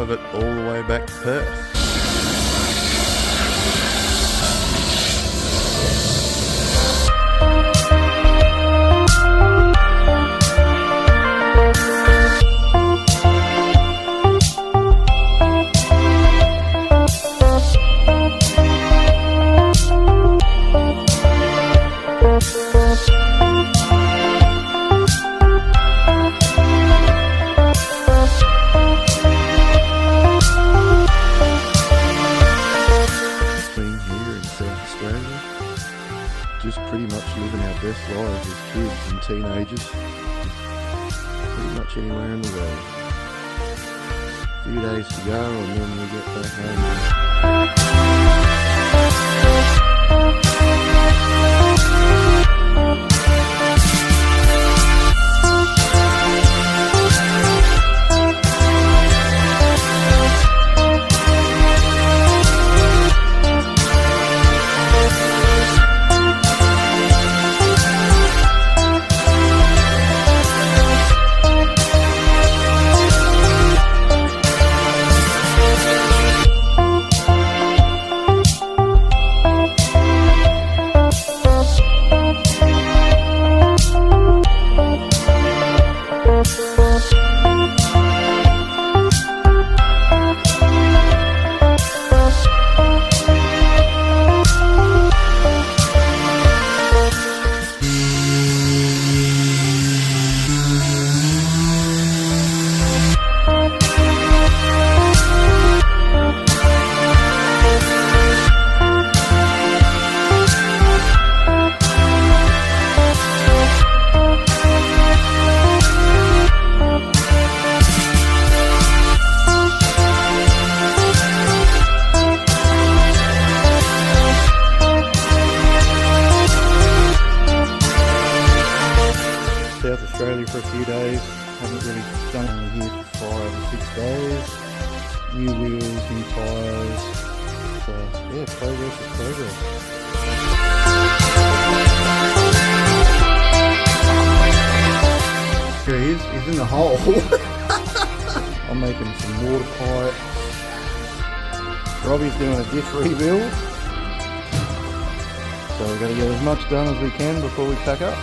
drive it all the way back to Perth. Just pretty much living our best lives as kids and teenagers, pretty much anywhere in the world. A few days to go and then we get back home. South Australia for a few days, haven't really done it, only here for 5 or 6 days. New wheels, new tyres, so yeah, progress is progress. Here he is, he's in the hole. I'm making some water pipes. Robbie's doing a diff rebuild. So we've got to get as much done as we can before we pack up.